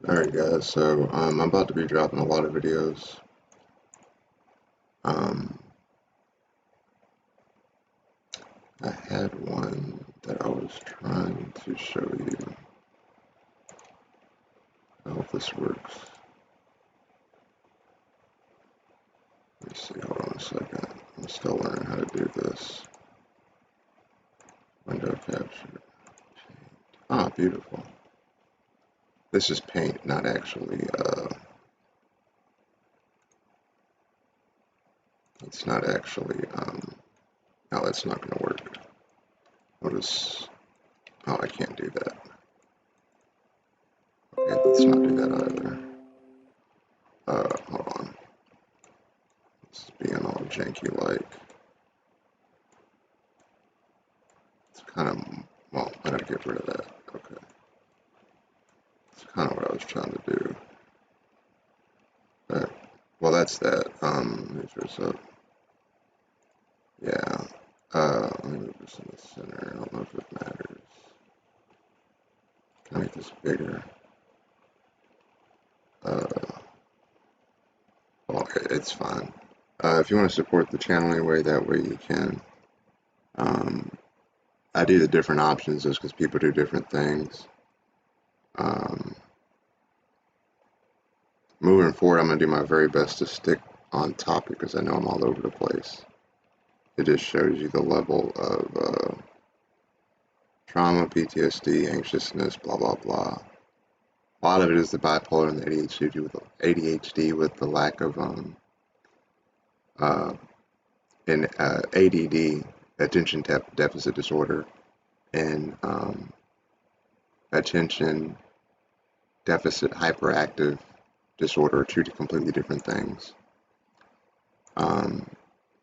Alright guys, so I'm about to be dropping a lot of videos. Um, I had one that I was trying to show you. I hope this works. Let me see, hold on a second. I'm still learning how to do this. Window capture. Ah, beautiful. This is paint, not actually, it's not actually, no, that's not going to work. I'll just, oh, I can't do that. Okay, let's not do that either. Hold on. It's being all janky like. It's kind of, well, I gotta get rid of that. Okay. It's kind of what I was trying to do. But, well, that's that. Let me fix up. Yeah. Let me move this in the center. I don't know if it matters. Can I make this bigger? Well, it's fine. If you want to support the channel anyway, that way you can. I do the different options just because people do different things. Moving forward, I'm going to do my very best to stick on topic because I know I'm all over the place. It just shows you the level of trauma, PTSD, anxiousness, blah, blah, blah. A lot of it is the bipolar and the ADHD with the lack of ADD, attention deficit disorder, and attention deficit hyperactive disorder are two completely different things.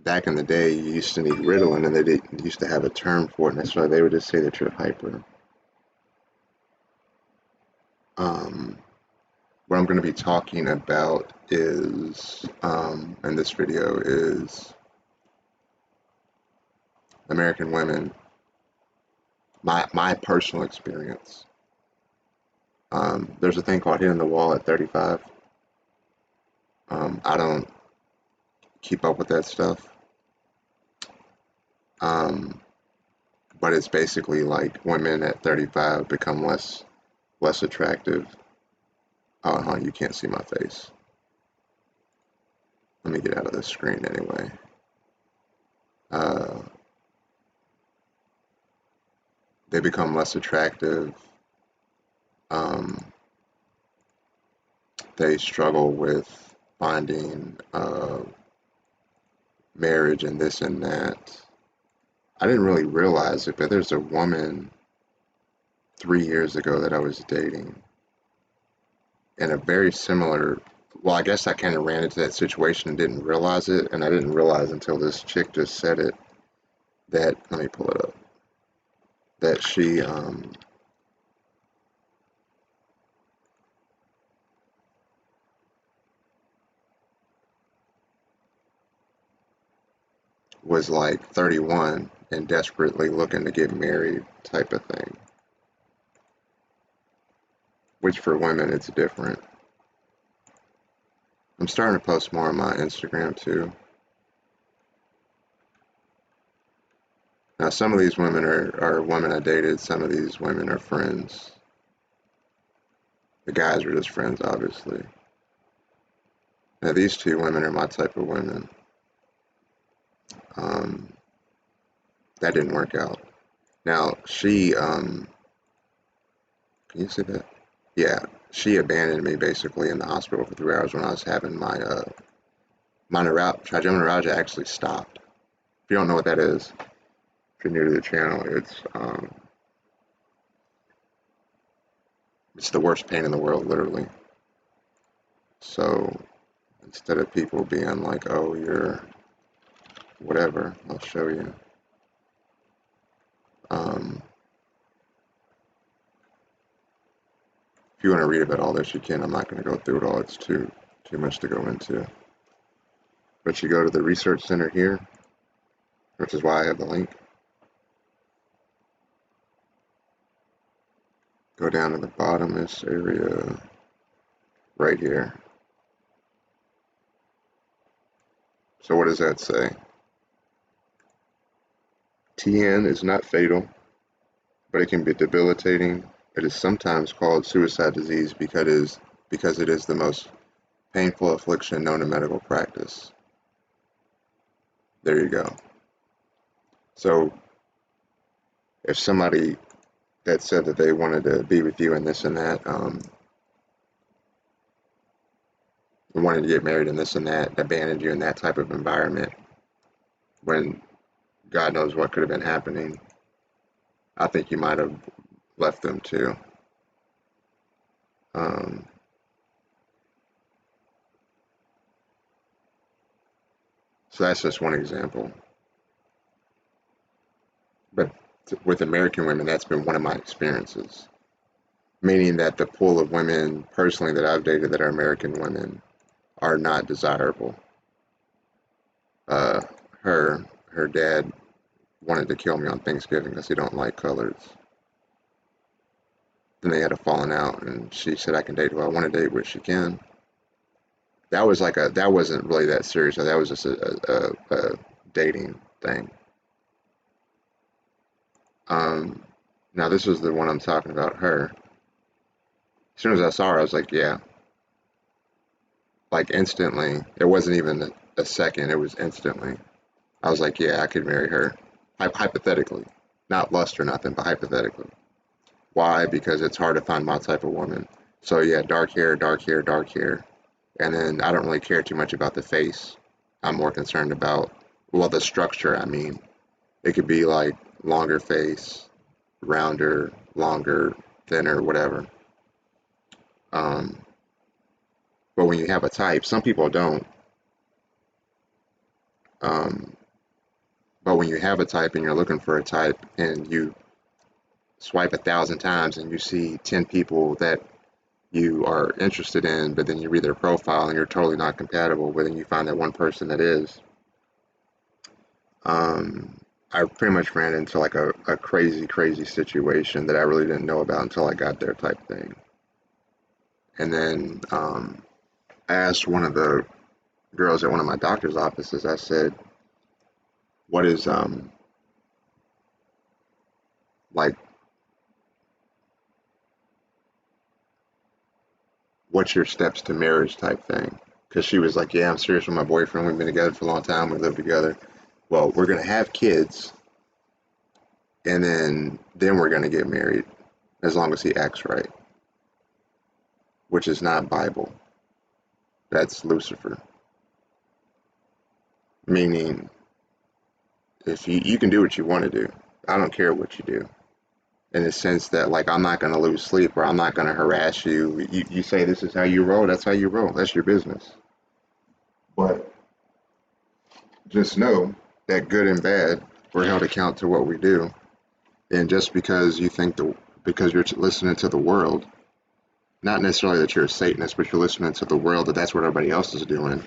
Back in the day, you used to need Ritalin, and they used to have a term for it, and that's why they would just say that you're hyper. What I'm going to be talking about is, in this video, is American women, my personal experience. There's a thing called hitting the wall at 35. I don't keep up with that stuff. But it's basically like women at 35 become less attractive. Oh, you can't see my face. Let me get out of this screen anyway. They become less attractive. They struggle with finding marriage and this and that. I didn't really realize it, but there's a woman 3 years ago that I was dating in a very similar, well, I guess I kind of ran into that situation and didn't realize it, and I didn't realize until this chick just said it, that, let me pull it up, that she, was like 31 and desperately looking to get married type of thing. Which for women, it's different. I'm starting to post more on my Instagram too. Now, some of these women are women I dated. Some of these women are friends. The guys are just friends, obviously. Now, these two women are my type of women. That didn't work out. Now, she, can you see that? Yeah, she abandoned me basically in the hospital for 3 hours when I was having my, trigeminal neuralgia actually stopped. If you don't know what that is, if you're new to the channel, it's the worst pain in the world, literally. So instead of people being like, oh, you're whatever, I'll show you. If you want to read about all this, you can. I'm not going to go through it all. It's too much to go into. But you go to the research center here, which is why I have the link. Go down to the bottom of this area. right here. So what does that say? TN is not fatal, but it can be debilitating. It is sometimes called suicide disease because it is the most painful affliction known in medical practice. There you go. So if somebody that said that they wanted to be with you and this and that, wanted to get married and this and that, abandoned you in that type of environment, when God knows what could have been happening, I think you might have left them too. So that's just one example. But with American women, that's been one of my experiences. Meaning that the pool of women personally that I've dated that are American women are not desirable. Uh, her dad wanted to kill me on Thanksgiving because he don't like colors. Then they had a falling out, and she said I can date who I want to date, which she can. That wasn't really that serious. That was just a dating thing. Now this was the one I'm talking about. Her. As soon as I saw her, I was like, yeah. Like instantly. It wasn't even a second. It was instantly. I was like, yeah, I could marry her. Hypothetically, not lust or nothing, but hypothetically. Why? Because it's hard to find my type of woman. So yeah, dark hair, dark hair, dark hair. And then I don't really care too much about the face. I'm more concerned about, well, the structure, I mean. It could be like longer face, rounder, longer, thinner, whatever. Um, but when you have a type, some people don't. Um, but when you have a type and you're looking for a type and you swipe 1,000 times and you see 10 people that you are interested in, but then you read their profile and you're totally not compatible, but then you find that one person that is. I pretty much ran into like a crazy, crazy situation that I really didn't know about until I got there type thing. And then I asked one of the girls at one of my doctor's offices, I said, what is like what's your steps to marriage type thing? Because she was like, yeah, I'm serious with my boyfriend. We've been together for a long time. We live together. Well, we're going to have kids, and then we're going to get married as long as he acts right, which is not Bible. That's Lucifer. Meaning, if you can do what you want to do. I don't care what you do. In the sense that, like, I'm not going to lose sleep or I'm not going to harass you. You say this is how you roll, that's how you roll. That's your business. But just know that good and bad, we're held account to what we do. And just because you think because you're listening to the world, not necessarily that you're a Satanist, but you're listening to the world, that's what everybody else is doing,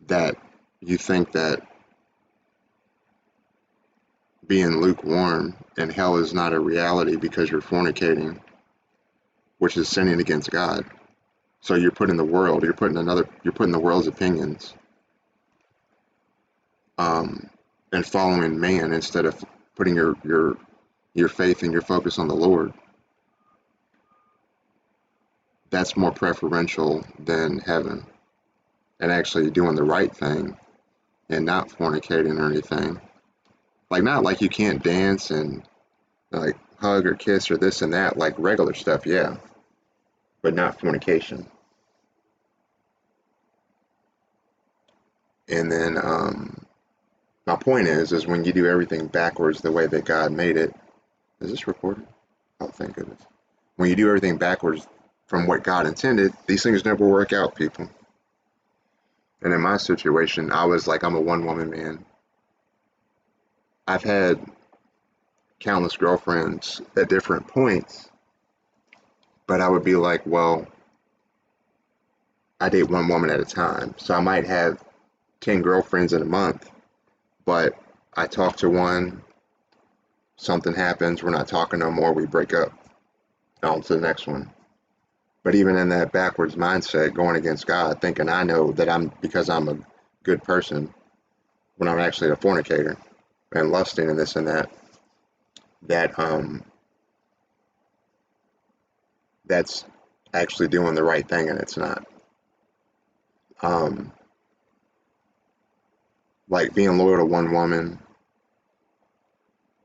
that you think that being lukewarm and hell is not a reality because you're fornicating, which is sinning against God. So you're putting the world's opinions, and following man instead of putting your faith and your focus on the Lord. That's more preferential than heaven and actually doing the right thing and not fornicating or anything. Like, not like you can't dance and like hug or kiss or this and that, like regular stuff, yeah, but not fornication. And then my point is when you do everything backwards the way that God made it. Is this recorded? Oh, thank goodness. When you do everything backwards from what God intended, these things never work out, people. And in my situation, I was like, I'm a one-woman man. I've had countless girlfriends at different points, but I would be like, well, I date one woman at a time. So I might have 10 girlfriends in a month, but I talk to one, something happens, we're not talking no more, we break up. On to the next one. But even in that backwards mindset, going against God, thinking I know that because I'm a good person, when I'm actually a fornicator and lusting and this and that that's actually doing the right thing and it's not. Um, like being loyal to one woman,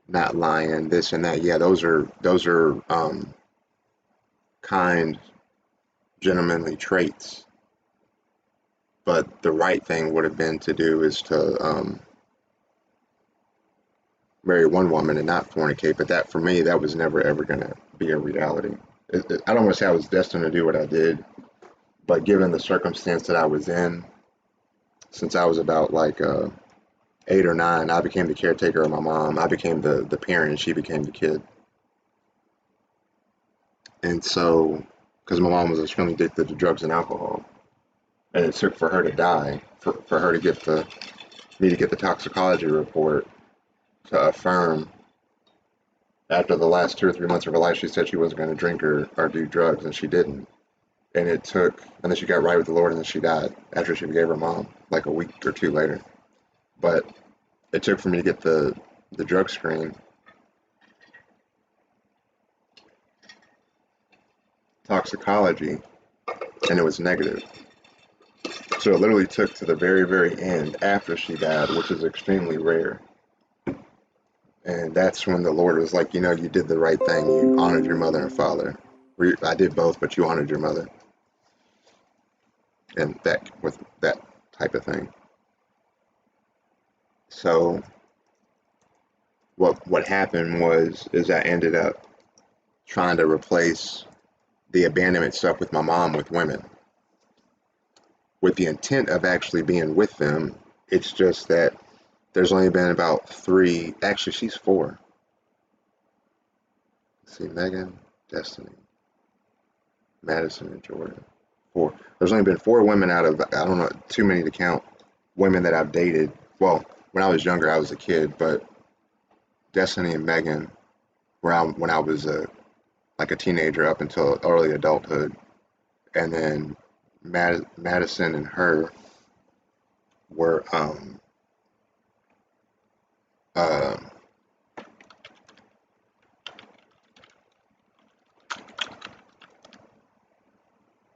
not lying, this and that. Yeah, those are kind, gentlemanly traits. But the right thing would have been to do is to marry one woman and not fornicate. But that, for me, that was never ever going to be a reality. I don't want to say I was destined to do what I did, but given the circumstance that I was in, since I was about like 8 or 9, I became the caretaker of my mom. I became the parent, and she became the kid. And so, because my mom was extremely addicted to drugs and alcohol, and it took for her to die, for her to get me to get the toxicology report to affirm after the last 2 or 3 months of her life, she said she wasn't going to drink or do drugs, and she didn't. And and then she got right with the Lord, and then she died after she forgave her mom, like a week or two later. But it took for me to get the drug screen, toxicology, and it was negative. So it literally took to the very, very end after she died, which is extremely rare. And that's when the Lord was like, you did the right thing. You honored your mother and father. I did both, but you honored your mother, and that with that type of thing. So what happened is I ended up trying to replace the abandonment stuff with my mom with women, with the intent of actually being with them. It's just that there's only been about 3. Actually, she's 4. Let's see, Megan, Destiny, Madison, and Jordan. 4. There's only been 4 women out of, I don't know, too many to count, women that I've dated. Well, when I was younger, I was a kid, but Destiny and Megan, when I was like a teenager up until early adulthood, and then Madison and her were uh,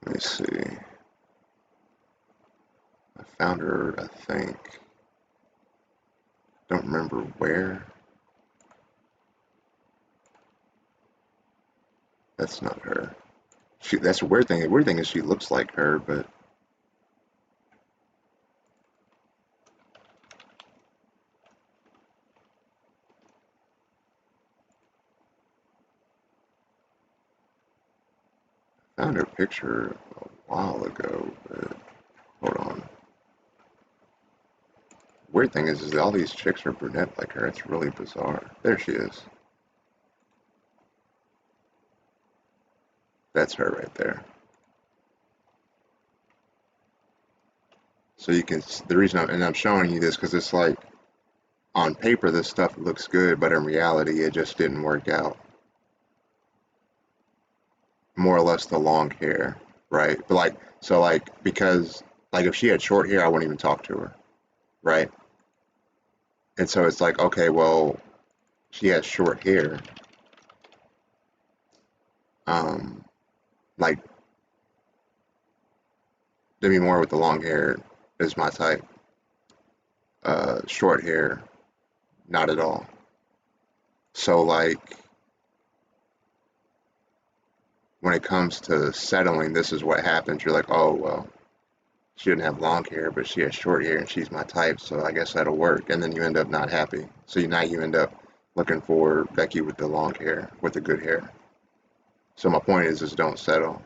let me see. I found her, I think. Don't remember where. That's not her. That's a weird thing. The weird thing is she looks like her, but I found her picture a while ago, but hold on. Weird thing is all these chicks are brunette like her. It's really bizarre. There she is. That's her right there. So you can, the reason I'm showing you this because it's like on paper this stuff looks good, but in reality it just didn't work out. More or less the long hair, right? But like, so like, because like if she had short hair, I wouldn't even talk to her, right? And so it's like, okay, well, she has short hair. Um, like Demi Moore with the long hair is my type. Short hair, not at all. So like when it comes to settling, this is what happens. You're like, oh well, she didn't have long hair, but she has short hair and she's my type, so I guess that'll work. And then you end up not happy. So now you end up looking for Becky with the long hair, with the good hair. So my point is don't settle.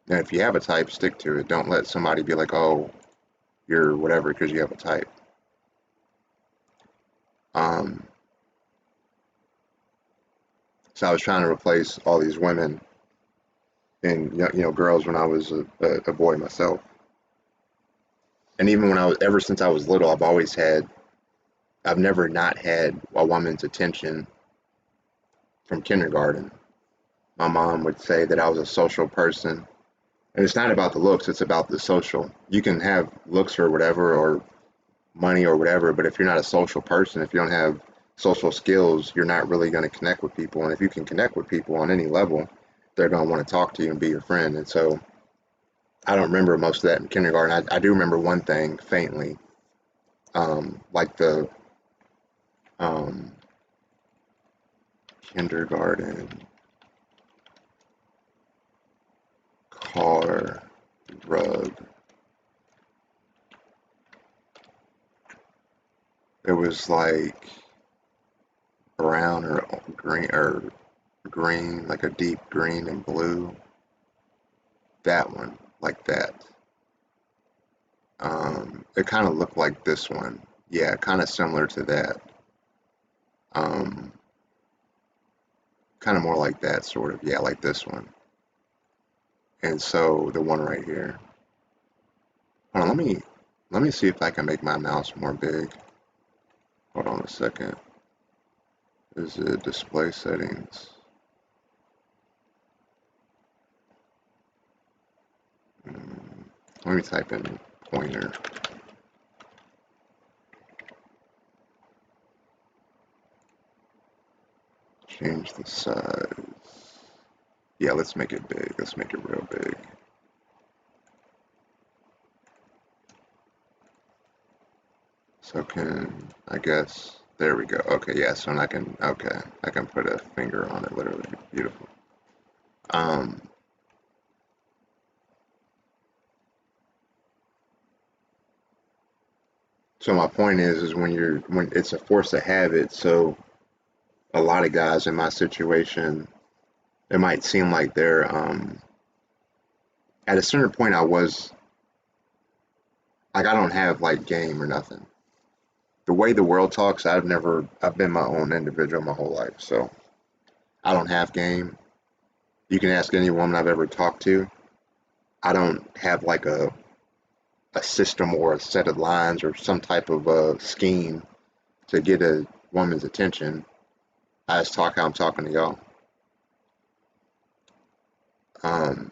And if you have a type, stick to it. Don't let somebody be like, oh, you're whatever because you have a type. Um, so I was trying to replace all these women and girls when I was a boy myself. And even ever since I was little, I've never not had a woman's attention from kindergarten. My mom would say that I was a social person. And it's not about the looks, it's about the social. You can have looks or whatever, or money or whatever, but if you're not a social person, if you don't have social skills, you're not really going to connect with people. And if you can connect with people on any level, they're going to want to talk to you and be your friend. And so I don't remember most of that in kindergarten. I do remember one thing faintly, like the um, kindergarten car rug. It was like brown or green, like a deep green and blue. That one, like that. It kind of looked like this one. Yeah, kind of similar to that. Um, Kind of more like that, sort of. Yeah, like this one. And so the one right here. Hold on, let me see if I can make my mouse more big. Hold on a second. Is it display settings? Let me type in pointer. Change the size. Yeah, let's make it big. Let's make it real big. So I guess, there we go. Okay, yeah, so I can put a finger on it, literally. Beautiful. Um, so my point is when it's a force of habit, so a lot of guys in my situation, it might seem like they're, at a certain point I was, like I don't have like game or nothing. The way the world talks, I've been my own individual my whole life, so I don't have game. You can ask any woman I've ever talked to. I don't have like a system or a set of lines or some type of scheme to get a woman's attention. I just talk how I'm talking to y'all. Um,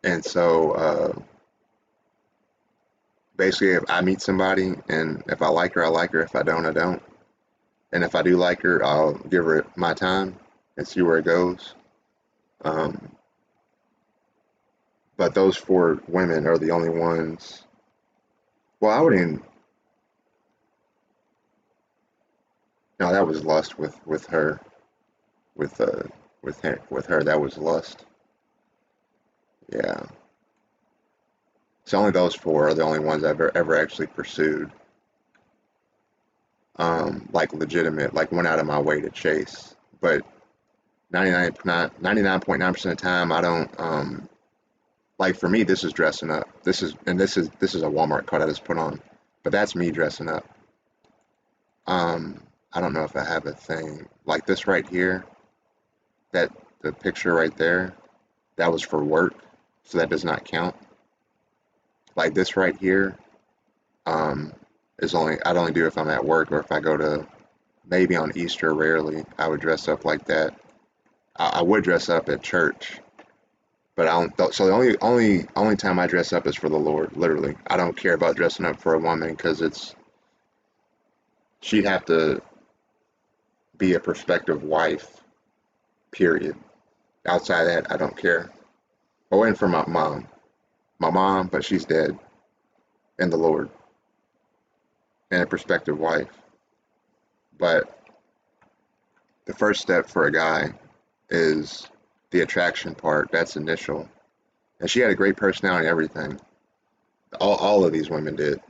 and so basically, if I meet somebody and if I like her, I like her. If I don't, I don't. And if I do like her, I'll give her my time and see where it goes. Um, but those four women are the only ones. Well, I wouldn't. No, that was lust with her. With with her, that was lust. Yeah. So only those four are the only ones I've ever actually pursued. Like legitimate, like went out of my way to chase. But 99.9% of the time, I don't. Like for me, this is dressing up. This is a Walmart cut I just put on. But that's me dressing up. I don't know if I have a thing like this right here. That the picture right there, that was for work, so that does not count. Like this right here, um, is only I'd only do if I'm at work or if I go to maybe on Easter. Rarely I would dress up like that. I would dress up at church, but I don't. So the only time I dress up is for the Lord. Literally, I don't care about dressing up for a woman because she'd have to be a prospective wife. Period. Outside of that, I don't care. Oh, and for my mom, but she's dead, and the Lord, and a prospective wife. But the first step for a guy is the attraction part. That's initial. And she had a great personality and everything. All of these women did.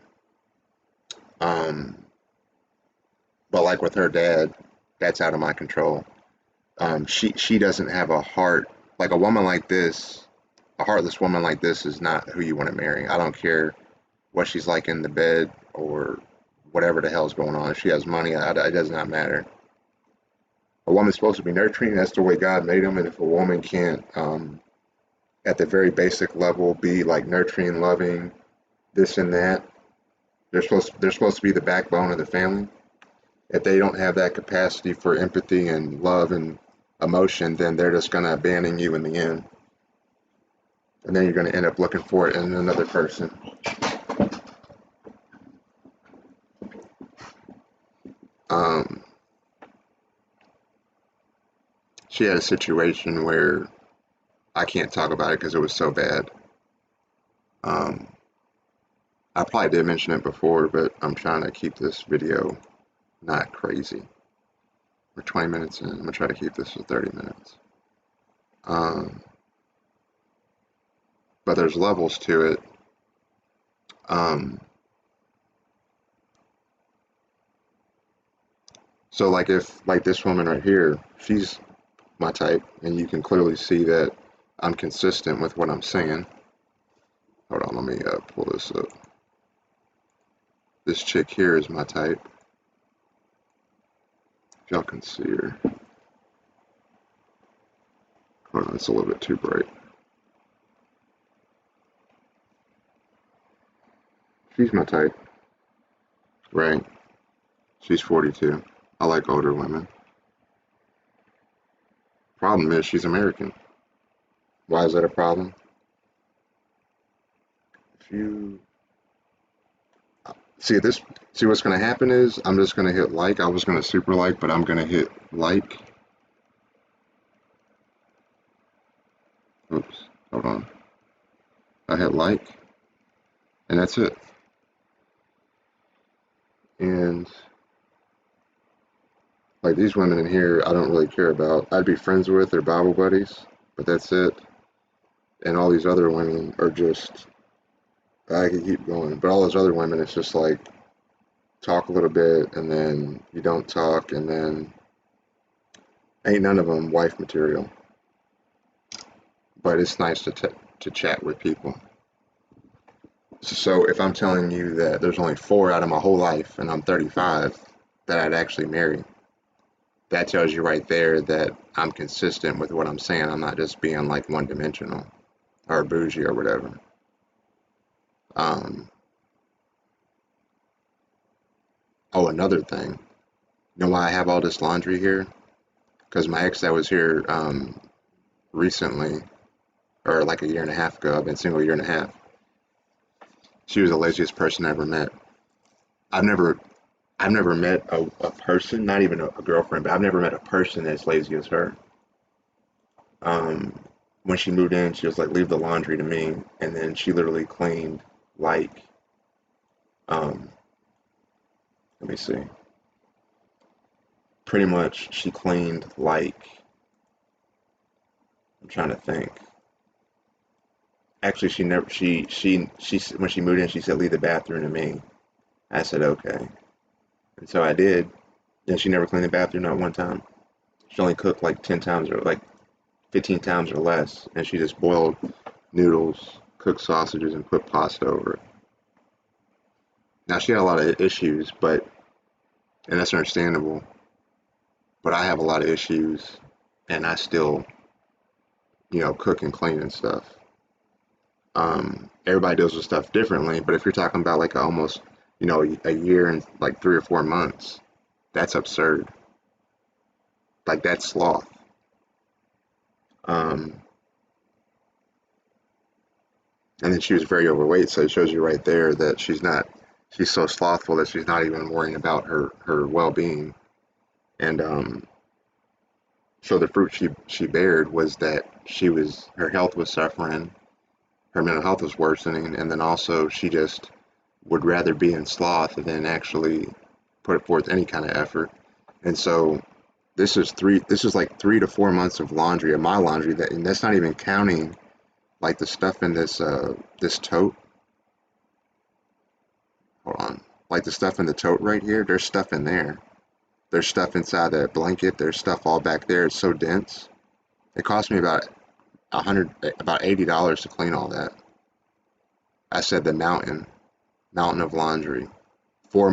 Um, but like with her dad, that's out of my control. She doesn't have a heart like a woman like this. A heartless woman like this is not who you want to marry. I don't care what she's like in the bed or whatever the hell's going on. If she has money, it does not matter. A woman's supposed to be nurturing. That's the way God made them. And if a woman can't, at the very basic level, be like nurturing, loving, this and that, they're supposed to be the backbone of the family. If they don't have that capacity for empathy and love and emotion, then they're just going to abandon you in the end. And then you're going to end up looking for it in another person. Um, she had a situation where I can't talk about it because it was so bad. Um, I probably did mention it before, but I'm trying to keep this video not crazy. We're 20 minutes in. I'm going to try to keep this to 30 minutes. But there's levels to it. So like if like this woman right here, she's my type, and you can clearly see that I'm consistent with what I'm saying. Hold on, let me pull this up. This chick here is my type. If y'all can see her. Hold on, it's a little bit too bright. She's my type, right? She's 42. I like older women. Problem is, she's American. Why is that a problem? If you see this, see what's going to happen is I'm just going to hit like. I was going to super like, but I'm going to hit like. Oops, hold on. I hit like, and that's it. And like these women in here, I don't really care about. I'd be friends with, they're Bible buddies, but that's it. And all these other women are just, I could keep going, but all those other women, it's just like talk a little bit and then you don't talk, and then ain't none of them wife material. But it's nice to chat with people. So if I'm telling you that there's only 4 out of my whole life and I'm 35 that I'd actually marry, that tells you right there that I'm consistent with what I'm saying. I'm not just being like one dimensional or bougie or whatever. Oh, another thing. You know why I have all this laundry here? Because my ex that was here recently, or like a year and a half ago, I've been single a year and a half. She was the laziest person I ever met. I've never I've never met a person, not even a girlfriend, but I've never met a person that's lazy as her. Um, when she moved in, she was like, "Leave the laundry to me," and then she literally cleaned like, um, let me see, pretty much she cleaned like, I'm trying to think. Actually, she never she when she moved in, she said, "Leave the bathroom to me." I said, "Okay," and so I did. And she never cleaned the bathroom not one time. She only cooked like 10 times or like 15 times or less, and she just boiled noodles, cooked sausages, and put pasta over it. Now she had a lot of issues, and that's understandable. But I have a lot of issues, and I still, cook and clean and stuff. Everybody deals with stuff differently, but if you're talking about like almost, a year and like 3 or 4 months, that's absurd. Like that's sloth. Um, and then she was very overweight, so it shows you right there that she's so slothful that she's not even worrying about her well-being. And so the fruit she bared was that her health was suffering, her mental health was worsening, and then also she just would rather be in sloth than actually put forth any kind of effort. And so this is like 3 to 4 months of laundry, of my laundry, and that's not even counting like the stuff in this tote. Hold on. Like the stuff in the tote right here, there's stuff in there. There's stuff inside that blanket. There's stuff all back there. It's so dense. It cost me about $80 to clean all that. I said the mountain of laundry, 4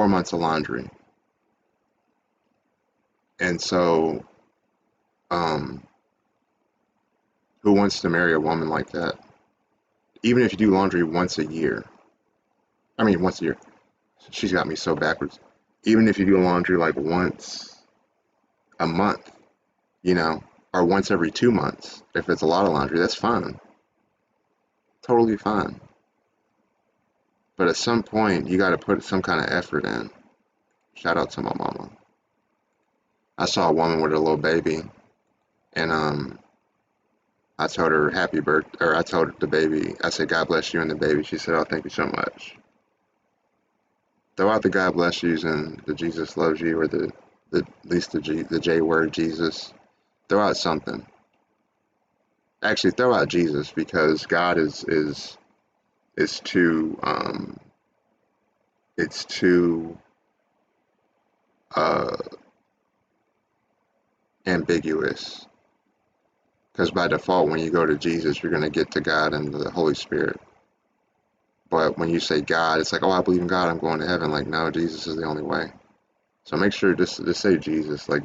months of laundry. And so, um, who wants to marry a woman like that? Even if you do laundry once a year. I mean, once a year. She's got me so backwards. Even if you do laundry like once a month, you know, or once every 2 months. If it's a lot of laundry, that's fine. Totally fine. But at some point, you got to put some kind of effort in. Shout out to my mama. I saw a woman with a little baby, and I told her happy birthday, or I told the baby, I said, God bless you and the baby. She said, oh, thank you so much. Throw out the God bless yous and the Jesus loves you, or at least the J word, Jesus. Throw out something. Actually, throw out Jesus, because God is too it's too uh, ambiguous. Because by default, when you go to Jesus, you're going to get to God and the Holy Spirit. But when you say God, it's like, oh, I believe in God, I'm going to heaven. Like, no, Jesus is the only way. So make sure just say Jesus. Like,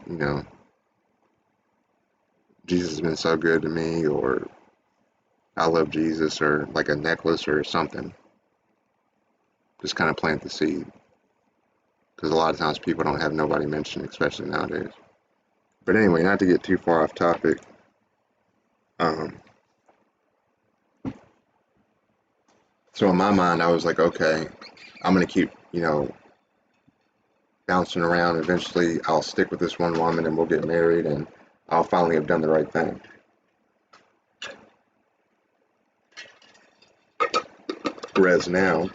Jesus has been so good to me, or I love Jesus, or like a necklace or something. Just kind of plant the seed. Because a lot of times people don't have nobody mentioned, especially nowadays. But anyway, not to get too far off topic. Um, so in my mind, I was like, okay, I'm going to keep, bouncing around. Eventually, I'll stick with this one woman and we'll get married and I'll finally have done the right thing. Whereas now,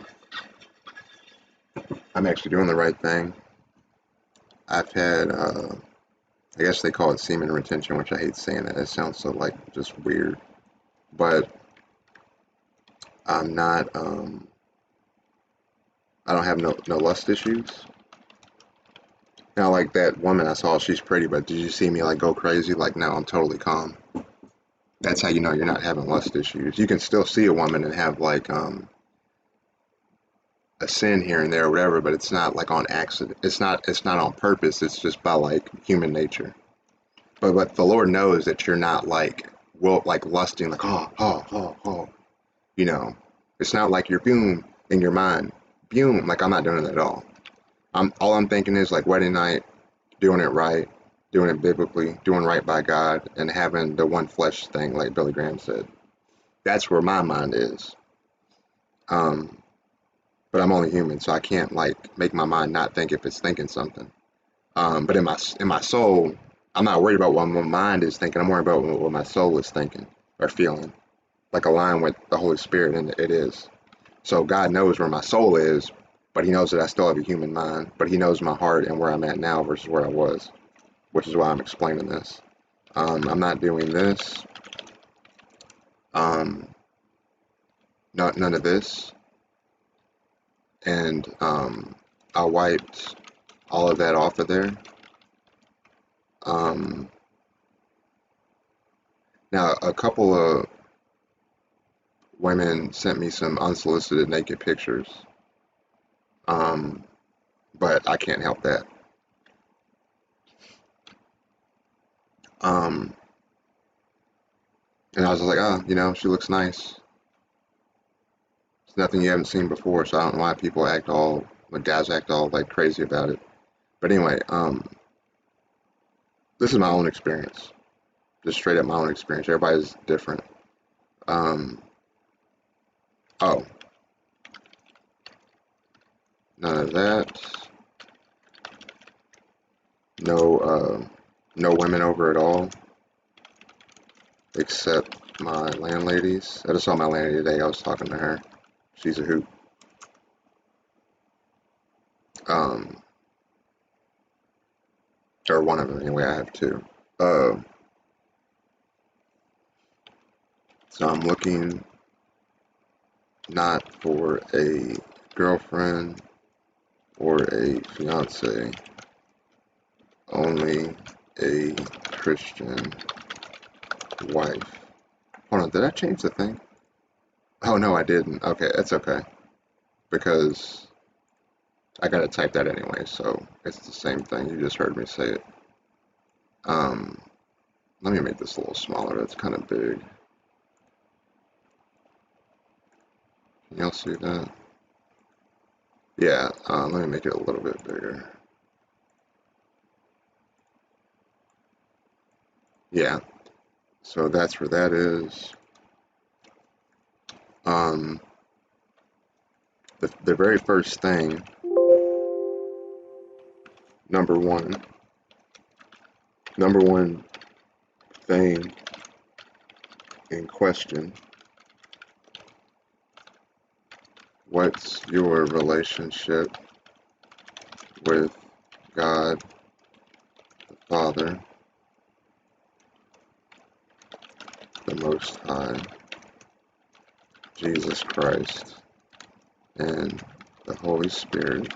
I'm actually doing the right thing. I've had, I guess they call it semen retention, which I hate saying that. It sounds so like just weird. But I'm not, I don't have no lust issues. Now, like that woman I saw, she's pretty, but did you see me like go crazy? Like, no, I'm totally calm. That's how you know you're not having lust issues. You can still see a woman and have like a sin here and there or whatever, but it's not like on accident. It's not on purpose. It's just by like human nature. But the Lord knows that you're not like like lusting like oh. It's not like you're boom in your mind. Boom, like I'm not doing it at all. I'm thinking is like wedding night, doing it right, doing it biblically, doing right by God, and having the one flesh thing, like Billy Graham said. That's where my mind is. Um, but I'm only human, so I can't like make my mind not think if it's thinking something. But in my soul, I'm not worried about what my mind is thinking. I'm worried about what my soul is thinking or feeling, like aligned with the Holy Spirit, and it is. So God knows where my soul is, but He knows that I still have a human mind. But He knows my heart and where I'm at now versus where I was, which is why I'm explaining this. I'm not doing this. None of this. And I wiped all of that off of there. Now, a couple of women sent me some unsolicited naked pictures, but I can't help that. Um, and I was like, oh, she looks nice. It's nothing you haven't seen before, so I don't know why people guys act all like crazy about it. But anyway, this is my own experience, just straight up my own experience. Everybody's different. Um, oh, none of that. No women over at all, except my landladies. I just saw my landlady today. I was talking to her. She's a hoot. Um, or one of them anyway. I have two. Uh, so I'm looking not for a girlfriend or a fiance, only a Christian wife. Hold on, did I change the thing? Oh no, I didn't. Okay, that's okay. Because I gotta type that anyway, so it's the same thing. You just heard me say it. Um, Let me make this a little smaller. That's kind of big. Can y'all see that? Yeah, let me make it a little bit bigger. Yeah, so that's where that is. Um, the very first thing, number one, number one thing in question, what's your relationship with God the Father, the Most High, Jesus Christ, and the Holy Spirit?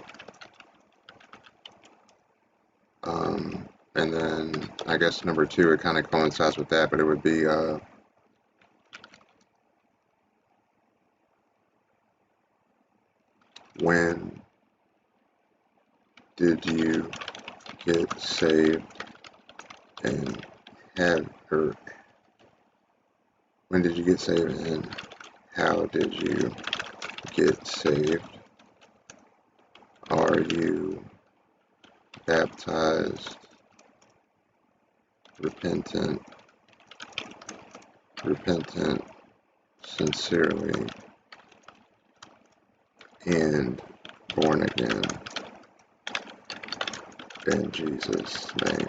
And then I guess number two, it kind of coincides with that, but it would be when did you get saved and have, or when did you get saved and how did you get saved? Are you baptized, repentant, sincerely, and born again in Jesus' name?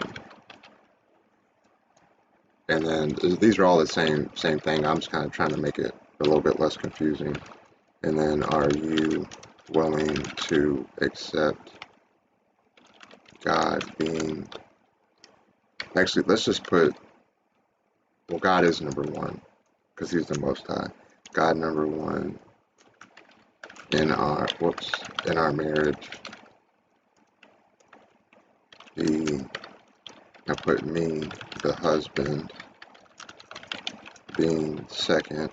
And then these are all the same thing. I'm just kind of trying to make it a little bit less confusing. And then, are you willing to accept God being, actually, let's just put, well, God is number one because he's the Most High. God number one in our, in our marriage. I put me, the husband, being second.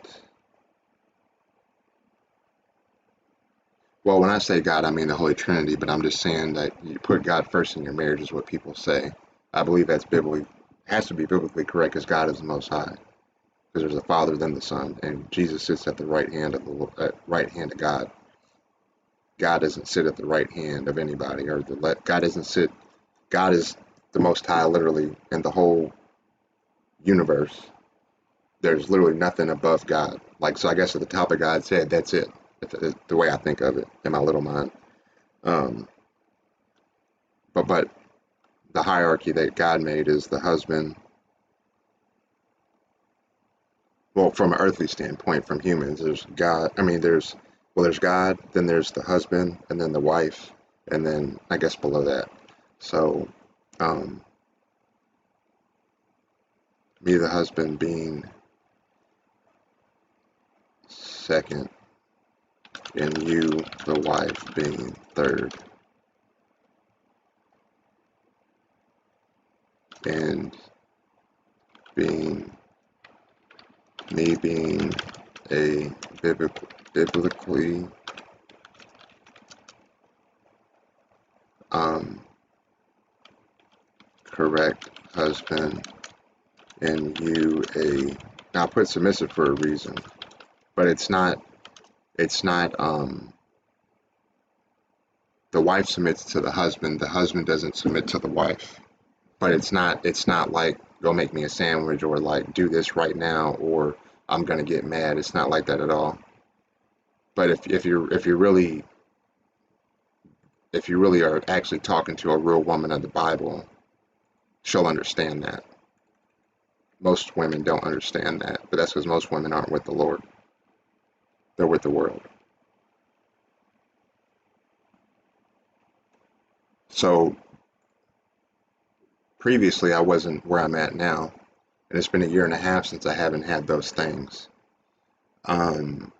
Well, when I say God, I mean the Holy Trinity, but I'm just saying that you put God first in your marriage is what people say. I believe that's biblically, has to be biblically correct because God is the Most High. Because there's a Father, then the Son, and Jesus sits at the right hand of God. God doesn't sit at the right hand of anybody, or God doesn't sit. God is the Most High, literally, in the whole universe. There's literally nothing above God. Like, so I guess at the top of God's head, that's it. The way I think of it in my little mind. Um, but the hierarchy that God made is the husband. Well, from an earthly standpoint, from humans, there's God. I mean, there's God, then there's the husband, and then the wife, and then I guess below that. So, um, me, the husband, being second, and you, the wife, being third, and being me being a biblically um, correct husband, and you a, now I put submissive for a reason, but it's not the wife submits to the husband doesn't submit to the wife. But it's not like go make me a sandwich or like do this right now or I'm gonna get mad. It's not like that at all. But if you really are actually talking to a real woman of the Bible, she'll understand that. Most women don't understand that, but that's because most women aren't with the Lord. They're with the world. So previously I wasn't where I'm at now, and it's been a year and a half since I haven't had those things. Um,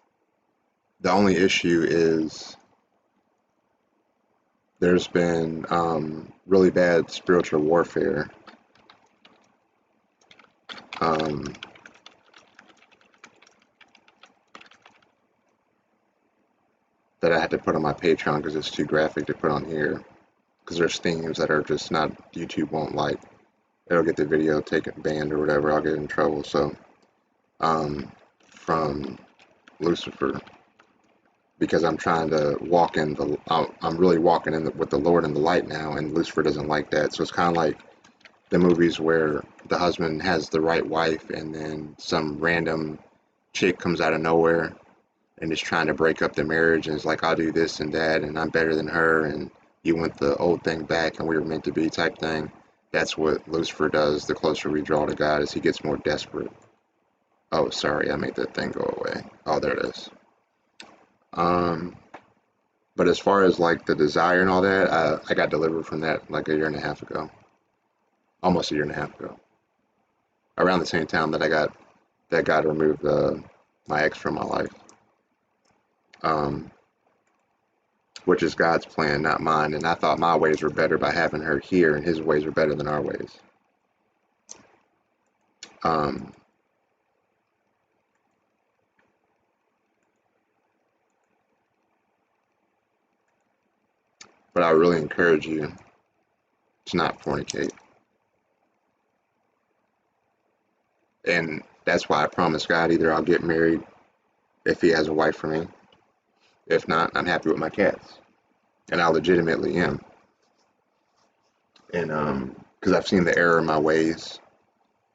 the only issue is there's been really bad spiritual warfare um, that I had to put on my Patreon because it's too graphic to put on here. Because there's themes that are just not, YouTube won't like. It'll get the video taken banned or whatever. I'll get in trouble. So from Lucifer, because I'm trying to walk in I'm really walking in with the Lord in the light now, and Lucifer doesn't like that. So it's kind of like the movies where the husband has the right wife and then some random chick comes out of nowhere and is trying to break up the marriage and is like, I'll do this and that and I'm better than her and you want the old thing back and we were meant to be type thing. That's what Lucifer does the closer we draw to God, is he gets more desperate. Oh, sorry, I made that thing go away. Oh, there it is. Um, but as far as like the desire and all that, I got delivered from that like a year and a half ago, almost a year and a half ago, around the same time that God removed my ex from my life, um, which is God's plan, not mine. And I thought my ways were better by having her here, and His ways are better than our ways. Um, but I really encourage you to not fornicate. And that's why I promised God either I'll get married if He has a wife for me. If not, I'm happy with my cats. And I legitimately am. And because I've seen the error in my ways.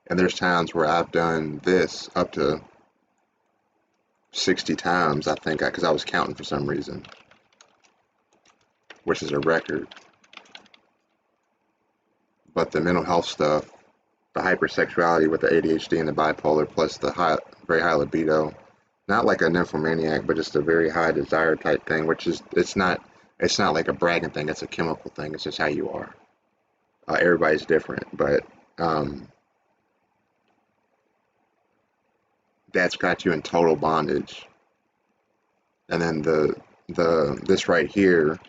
And there's times where I've done this up to 60 times, I think, because I was counting for some reason, which is a record. But the mental health stuff, the hypersexuality with the ADHD and the bipolar, plus the very high libido, not like a nymphomaniac, but just a very high desire type thing, which is it's not like a bragging thing. It's a chemical thing. It's just how you are. Everybody's different, but that's got you in total bondage. And then the this right here,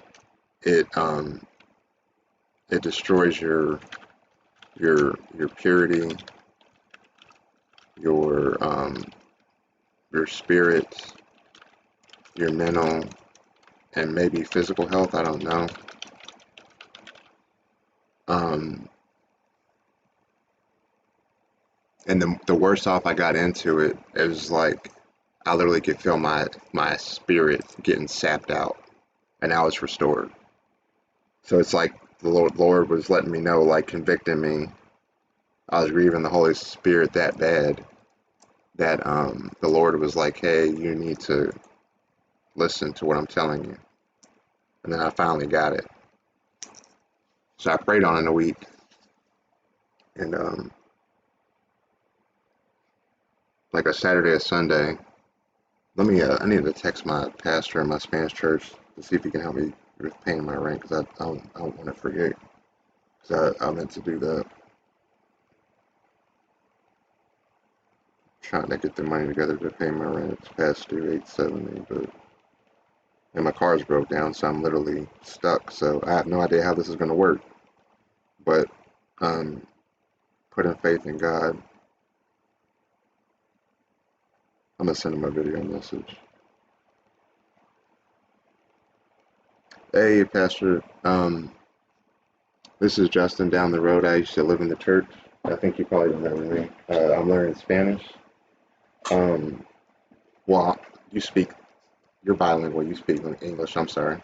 it it destroys your purity, your your spirit, your mental, and maybe physical health. I don't know. Um, and the worse off I got into it, it was like I literally could feel my spirit getting sapped out, and now it's restored. So it's like the Lord was letting me know, like convicting me. I was grieving the Holy Spirit that bad that the Lord was like, "Hey, you need to listen to what I'm telling you." And then I finally got it. So I prayed on it a week, and like a Saturday or Sunday. Let me. I need to text my pastor in my Spanish church to see if he can help me with paying my rent because I don't want to forget. Because I meant to do that. Trying to get the money together to pay my rent. It's past due 870, but and my car's broke down, so I'm literally stuck. So I have no idea how this is going to work. But putting faith in God, I'm gonna send him a video message. Hey, Pastor. This is Justin down the road. I used to live in the church. I think you probably remember me. I'm learning Spanish. Um, well, you speak. You're bilingual. You speak English. I'm sorry.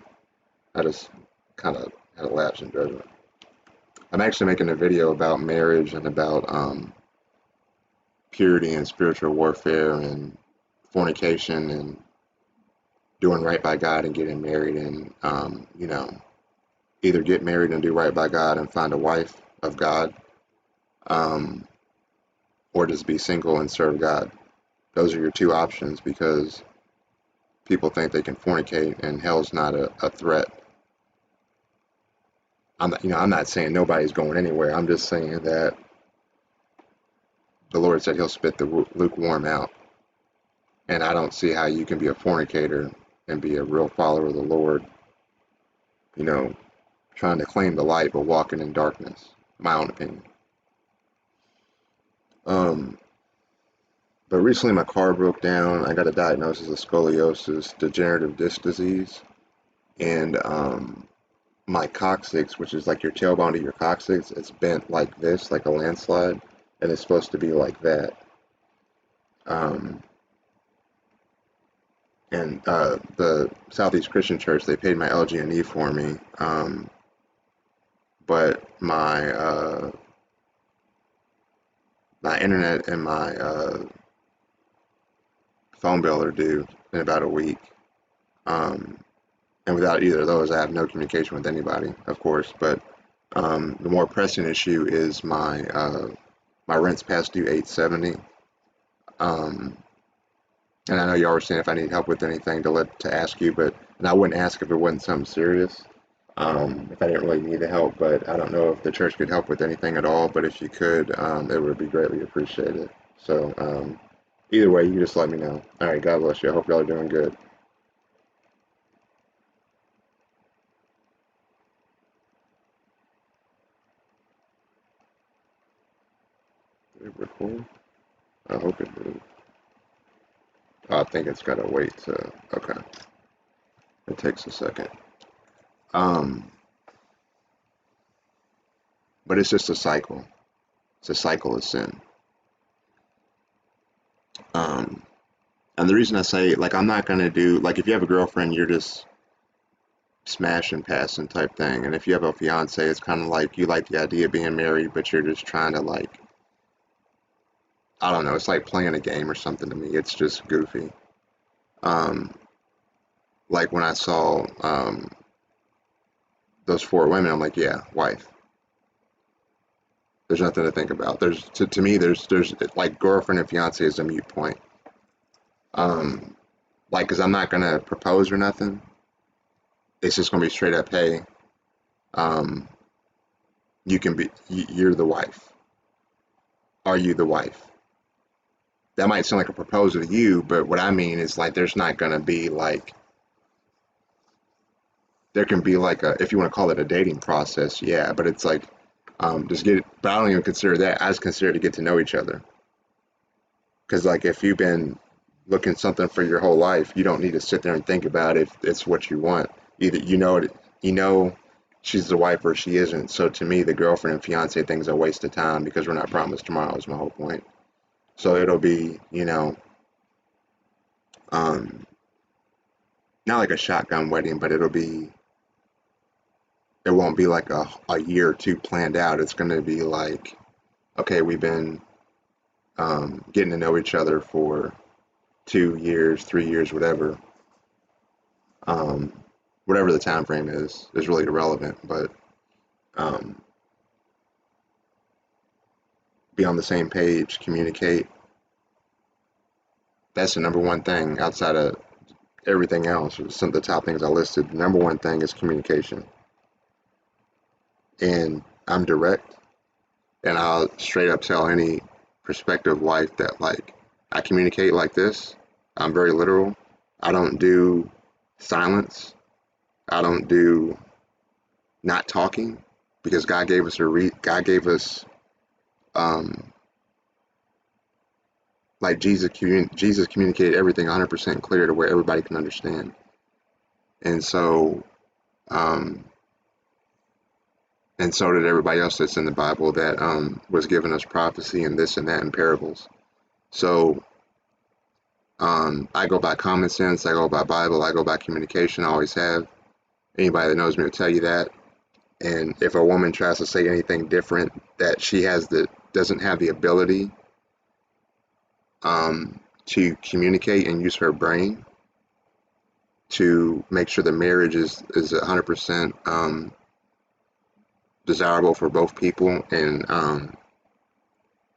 I just kind of had a lapse in judgment. I'm actually making a video about marriage and about purity and spiritual warfare and fornication and doing right by God and getting married and either get married and do right by God and find a wife of God, um, or just be single and serve God. Those are your two options because people think they can fornicate and hell's not a threat. I'm not saying nobody's going anywhere. I'm just saying that the Lord said He'll spit the lukewarm out, and I don't see how you can be a fornicator and be a real follower of the Lord. You know, trying to claim the light but walking in darkness. My own opinion. Um, but recently my car broke down. I got a diagnosis of scoliosis, degenerative disc disease, and my coccyx, which is like your tailbone to your coccyx, it's bent like this, like a landslide, and it's supposed to be like that. Um, and the Southeast Christian Church, they paid my LG&E for me, but my my internet and my phone bill are due in about a week. Um, and without either of those, I have no communication with anybody, of course. But the more pressing issue is my rent's past due 870. Um, and I know y'all were saying if I need help with anything to ask you, but and I wouldn't ask if it wasn't something serious. If I didn't really need the help, but I don't know if the church could help with anything at all. But if you could, it would be greatly appreciated. So either way, you just let me know. All right, God bless you. I hope y'all are doing good. Did it record? I hope it did. Oh, I think it's gotta wait to. Okay, it takes a second. Um, but it's just a cycle. It's a cycle of sin. Um, and the reason I say like I'm not gonna do like if you have a girlfriend, you're just smash and passing type thing. And if you have a fiance, it's kind of like you like the idea of being married, but you're just trying to like, I don't know, it's like playing a game or something to me. It's just goofy. Um, like when I saw those four women, I'm like, yeah, wife. There's nothing to think about. There's to me, there's like girlfriend and fiance is a mute point. Um, like, cause I'm not gonna propose or nothing. It's just gonna be straight up, hey, um, you can be, you're the wife. Are you the wife? That might sound like a proposal to you, but what I mean is like there's not gonna be like there can be like a if you want to call it a dating process, yeah, but it's like just get it. But I don't even consider that. I just consider to get to know each other. Because like if you've been looking something for your whole life, you don't need to sit there and think about if it's what you want. Either you know she's the wife or she isn't. So to me, the girlfriend and fiance thing's a waste of time because we're not promised tomorrow. Is my whole point. So it'll be um, not like a shotgun wedding, but it won't be like a year or two planned out. It's going to be like, okay, we've been getting to know each other for 2 years, 3 years, whatever. Um, whatever the time frame is really irrelevant. But um, be on the same page, communicate. That's the number one thing outside of everything else. Some of the top things I listed. The number one thing is communication. And I'm direct, and I'll straight up tell any prospective wife that like I communicate like this. I'm very literal. I don't do silence. I don't do not talking because God gave us um, like Jesus communicated everything 100% clear to where everybody can understand. And so um, and so did everybody else that's in the Bible that was giving us prophecy and this and that and parables. So I go by common sense. I go by Bible. I go by communication. I always have. Anybody that knows me will tell you that. And if a woman tries to say anything different, that she doesn't have the ability to communicate and use her brain to make sure the marriage is 100% desirable for both people and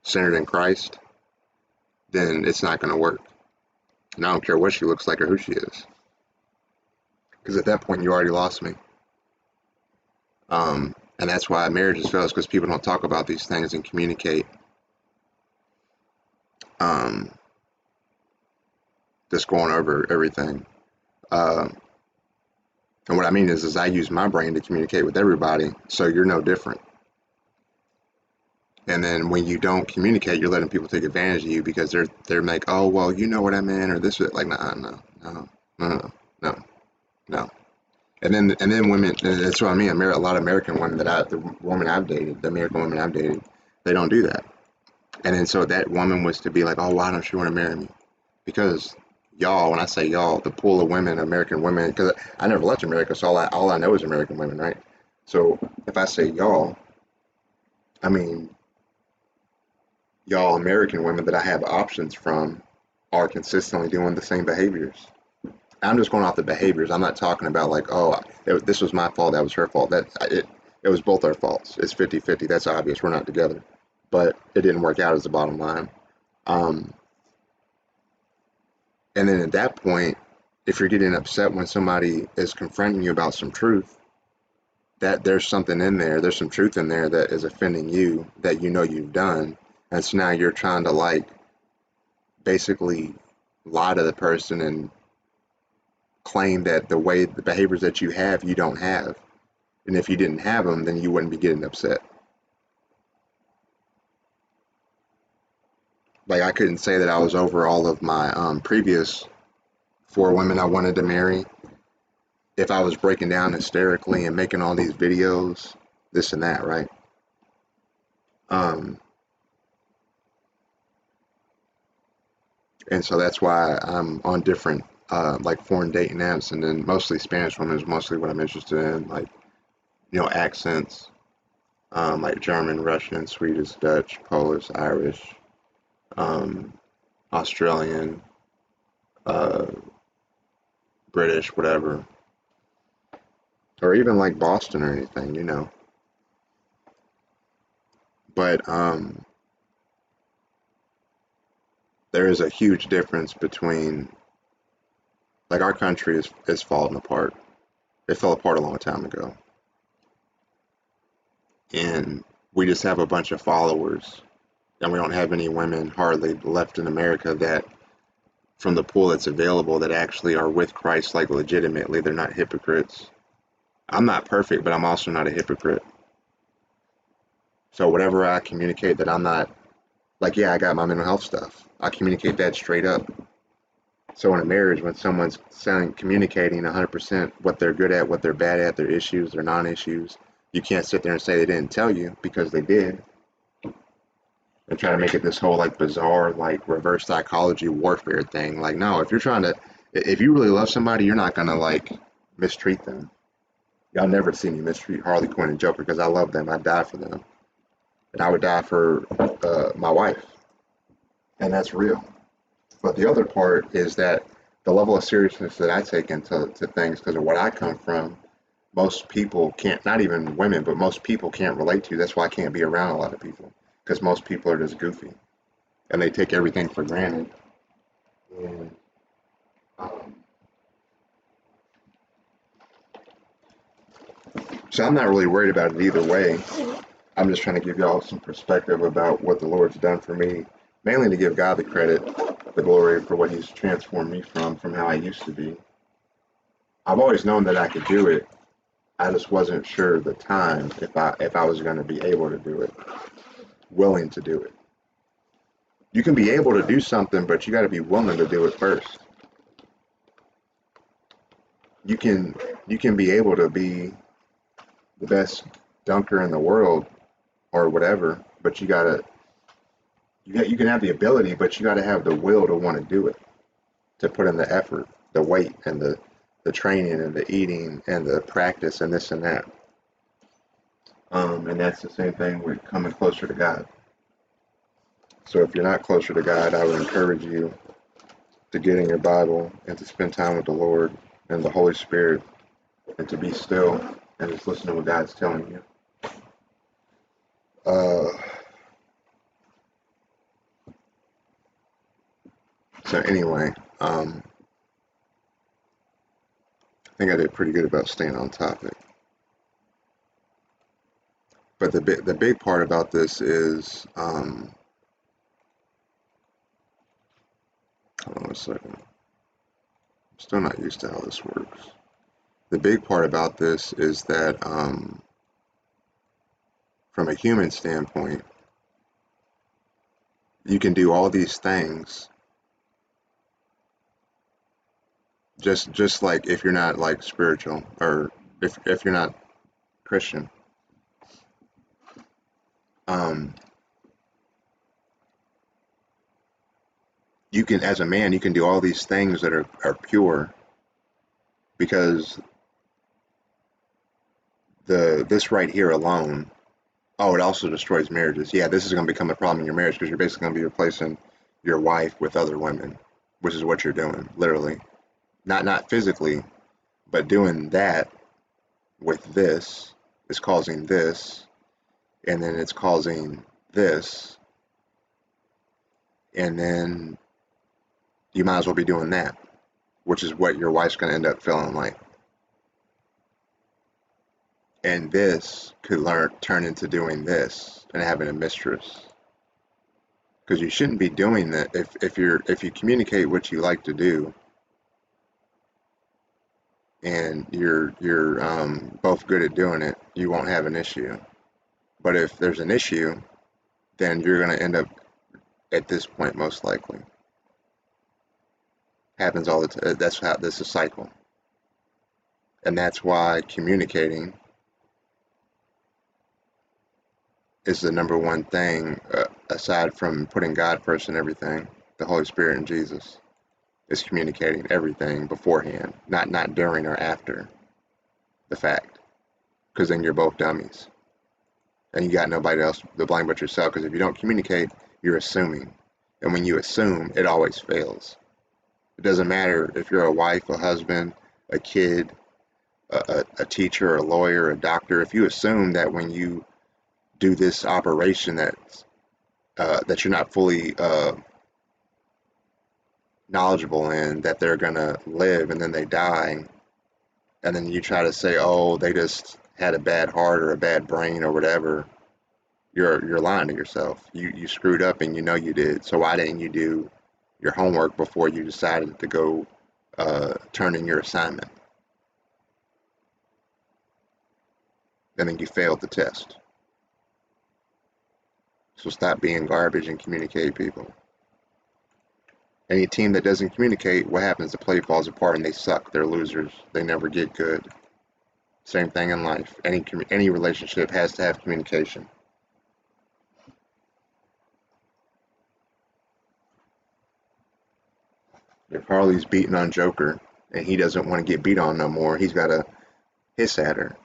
centered in Christ, then it's not going to work. And I don't care what she looks like or who she is, because at that point you already lost me. And that's why marriages fail, because people don't talk about these things and communicate. Um, just going over everything. Uh, and what I mean is I use my brain to communicate with everybody, so you're no different. And then when you don't communicate, you're letting people take advantage of you because they're like, oh well, you know what I meant, or this like, nah, no, no. And then women, that's what I mean. A lot of American women the woman I've dated, the American women I've dated, they don't do that. And then so that woman was to be like, oh, why don't you want to marry me? Because y'all, when I say y'all, the pool of women, American women, because I never left America, so all I know is American women, right? So if I say y'all, I mean y'all American women that I have options from are consistently doing the same behaviors. I'm just going off the behaviors. I'm not talking about like, oh, this was my fault, that was her fault. It was both our faults. It's 50-50. That's obvious. We're not together. But it didn't work out as the bottom line. Um, and then at that point, if you're getting upset when somebody is confronting you about some truth, that there's something in there, there's some truth in there that is offending you that you know you've done. And so now you're trying to like basically lie to the person and claim that the behaviors that you have, you don't have. And if you didn't have them, then you wouldn't be getting upset. Like I couldn't say that I was over all of my previous four women I wanted to marry if I was breaking down hysterically and making all these videos, this and that, right? Um, and so that's why I'm on different like foreign dating apps, and then mostly Spanish women is mostly what I'm interested in, like accents, like German, Russian, Swedish, Dutch, Polish, Irish, um, Australian, uh, British, whatever, or even like Boston or anything. But there is a huge difference between like our country is falling apart. It fell apart a long time ago, and we just have a bunch of followers, and we don't have any women hardly left in America that from the pool that's available that actually are with Christ like legitimately. They're not hypocrites. I'm not perfect, but I'm also not a hypocrite. So whatever I communicate that I'm not like, yeah, I got my mental health stuff. I communicate that straight up. So in a marriage, when someone's communicating 100% what they're good at, what they're bad at, their issues, their non-issues, you can't sit there and say they didn't tell you because they did, and try to make it this whole like bizarre like reverse psychology warfare thing. Like, no, if you really love somebody, you're not gonna like mistreat them. Y'all never see me mistreat Harley Quinn and Joker because I love them. I die for them, and I would die for my wife, and that's real. But the other part is that the level of seriousness that I take into things because of what I come from, most people can't, not even women, but most people can't relate to. That's why I can't be around a lot of people because most people are just goofy and they take everything for granted. And um, so I'm not really worried about it either way. I'm just trying to give y'all some perspective about what the Lord's done for me, mainly to give God the credit, the glory for what He's transformed me from how I used to be. I've always known that I could do it. I just wasn't sure the time if I was going to be able to do it, willing to do it. You can be able to do something, but you got to be willing to do it first. You can you can be able to be the best dunker in the world or whatever, but you can have the ability, but you got to have the will to want to do it, to put in the effort, the weight, and the training and the eating and the practice and this and that. And that's the same thing with coming closer to God. So if you're not closer to God, I would encourage you to get in your Bible and to spend time with the Lord and the Holy Spirit and to be still and just listen to what God's telling you. Uh, so anyway, I think I did pretty good about staying on topic. But the big part about this is, hold on a second. I'm still not used to how this works. The big part about this is that from a human standpoint, you can do all these things just like if you're not like spiritual or if you're not Christian. Um, you can, as a man, you can do all these things that are pure because this right here alone Oh, it also destroys marriages. Yeah, this is going to become a problem in your marriage because you're basically going to be replacing your wife with other women, which is what you're doing, literally. Not physically, but doing that with this is causing this, and then it's causing this, and then you might as well be doing that, which is what your wife's going to end up feeling like. And this could turn into doing this and having a mistress. Because you shouldn't be doing that if you communicate what you like to do and you're both good at doing it, you won't have an issue. But if there's an issue, then you're going to end up at this point most likely. Happens all the time. That's how this is a cycle, and that's why communicating is the number one thing, aside from putting God first in everything, the Holy Spirit and Jesus, is communicating everything beforehand, not during or after the fact, because then you're both dummies, and you got nobody else to blame but yourself. Because if you don't communicate, you're assuming, and when you assume, it always fails. It doesn't matter if you're a wife, a husband, a kid, a teacher, a lawyer, a doctor. If you assume that when you do this operation that you're not fully knowledgeable in, that they're gonna live and then they die, and then you try to say, oh, they just had a bad heart or a bad brain or whatever, you're lying to yourself. You screwed up and you know you did. So why didn't you do your homework before you decided to go turn in your assignment? And then you failed the test. So stop being garbage and communicate, people. Any team that doesn't communicate, what happens? The play falls apart and they suck. They're losers. They never get good. Same thing in life. Any relationship has to have communication. If Harley's beating on Joker and he doesn't want to get beat on no more, he's got to hiss at her,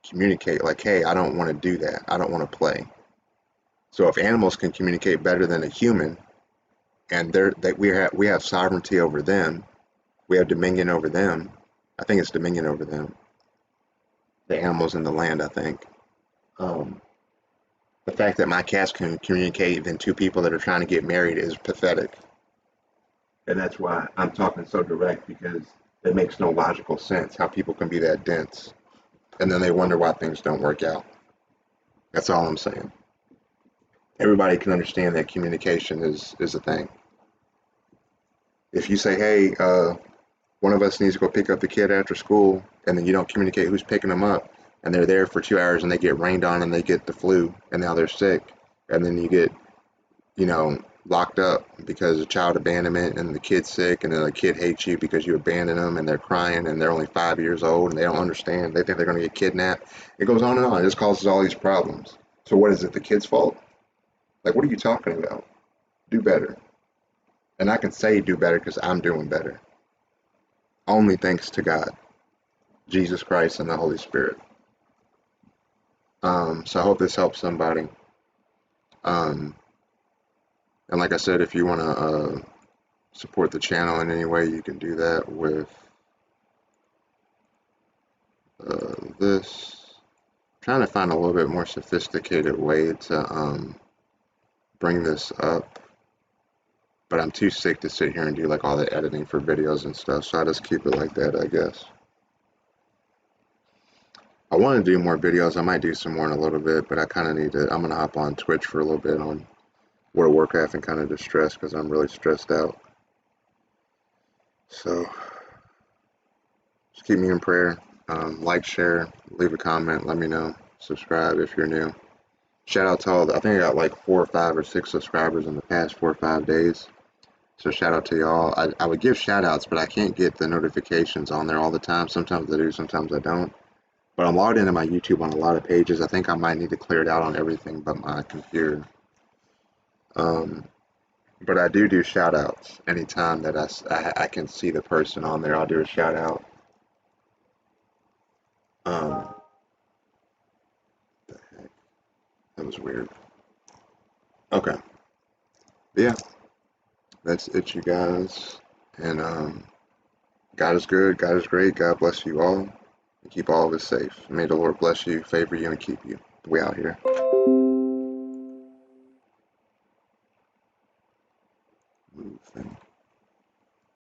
communicate like, hey, I don't want to do that. I don't want to play. So if animals can communicate better than a human, and we have sovereignty over them, we have dominion over them. I think it's dominion over them. The animals in the land, I think. Um, the fact that my cats can communicate than two people that are trying to get married is pathetic. And that's why I'm talking so direct, because it makes no logical sense how people can be that dense. And then they wonder why things don't work out. That's all I'm saying. Everybody can understand that communication is a thing. If you say, hey, one of us needs to go pick up the kid after school, and then you don't communicate who's picking them up, and they're there for 2 hours and they get rained on and they get the flu and now they're sick, and then you get, you know, locked up because of child abandonment and the kid's sick, and then the kid hates you because you abandoned them and they're crying and they're only 5 years old and they don't understand. They think they're going to get kidnapped. It goes on and on. It just causes all these problems. So what is it? The kid's fault? Like, what are you talking about? Do better. And I can say do better because I'm doing better. Only thanks to God, Jesus Christ, and the Holy Spirit. So I hope this helps somebody. Um, and like I said, if you want to support the channel in any way, you can do that with this. I'm trying to find a little bit more sophisticated way to bring this up, but I'm too sick to sit here and do like all the editing for videos and stuff, so I just keep it like that, I guess. I want to do more videos. I might do some more in a little bit, but I kind of need to. I'm going to hop on Twitch for a little bit on World of Warcraft and kind of distress because I'm really stressed out. So just keep me in prayer. Like, share, leave a comment, let me know. Subscribe if you're new. Shout out to all I think I got like 4 or 5 or 6 subscribers in the past 4 or 5 days. So shout out to y'all. I would give shout outs, but I can't get the notifications on there all the time. Sometimes I do, sometimes I don't. But I'm logged into my YouTube on a lot of pages. I think I might need to clear it out on everything but my computer. But I do shout outs anytime that I can see the person on there. I'll do a shout out. That was weird. Okay. Yeah, that's it, you guys. And God is good. God is great. God bless you all. And keep all of us safe. May the Lord bless you, favor you, and keep you. We out here. Move thing.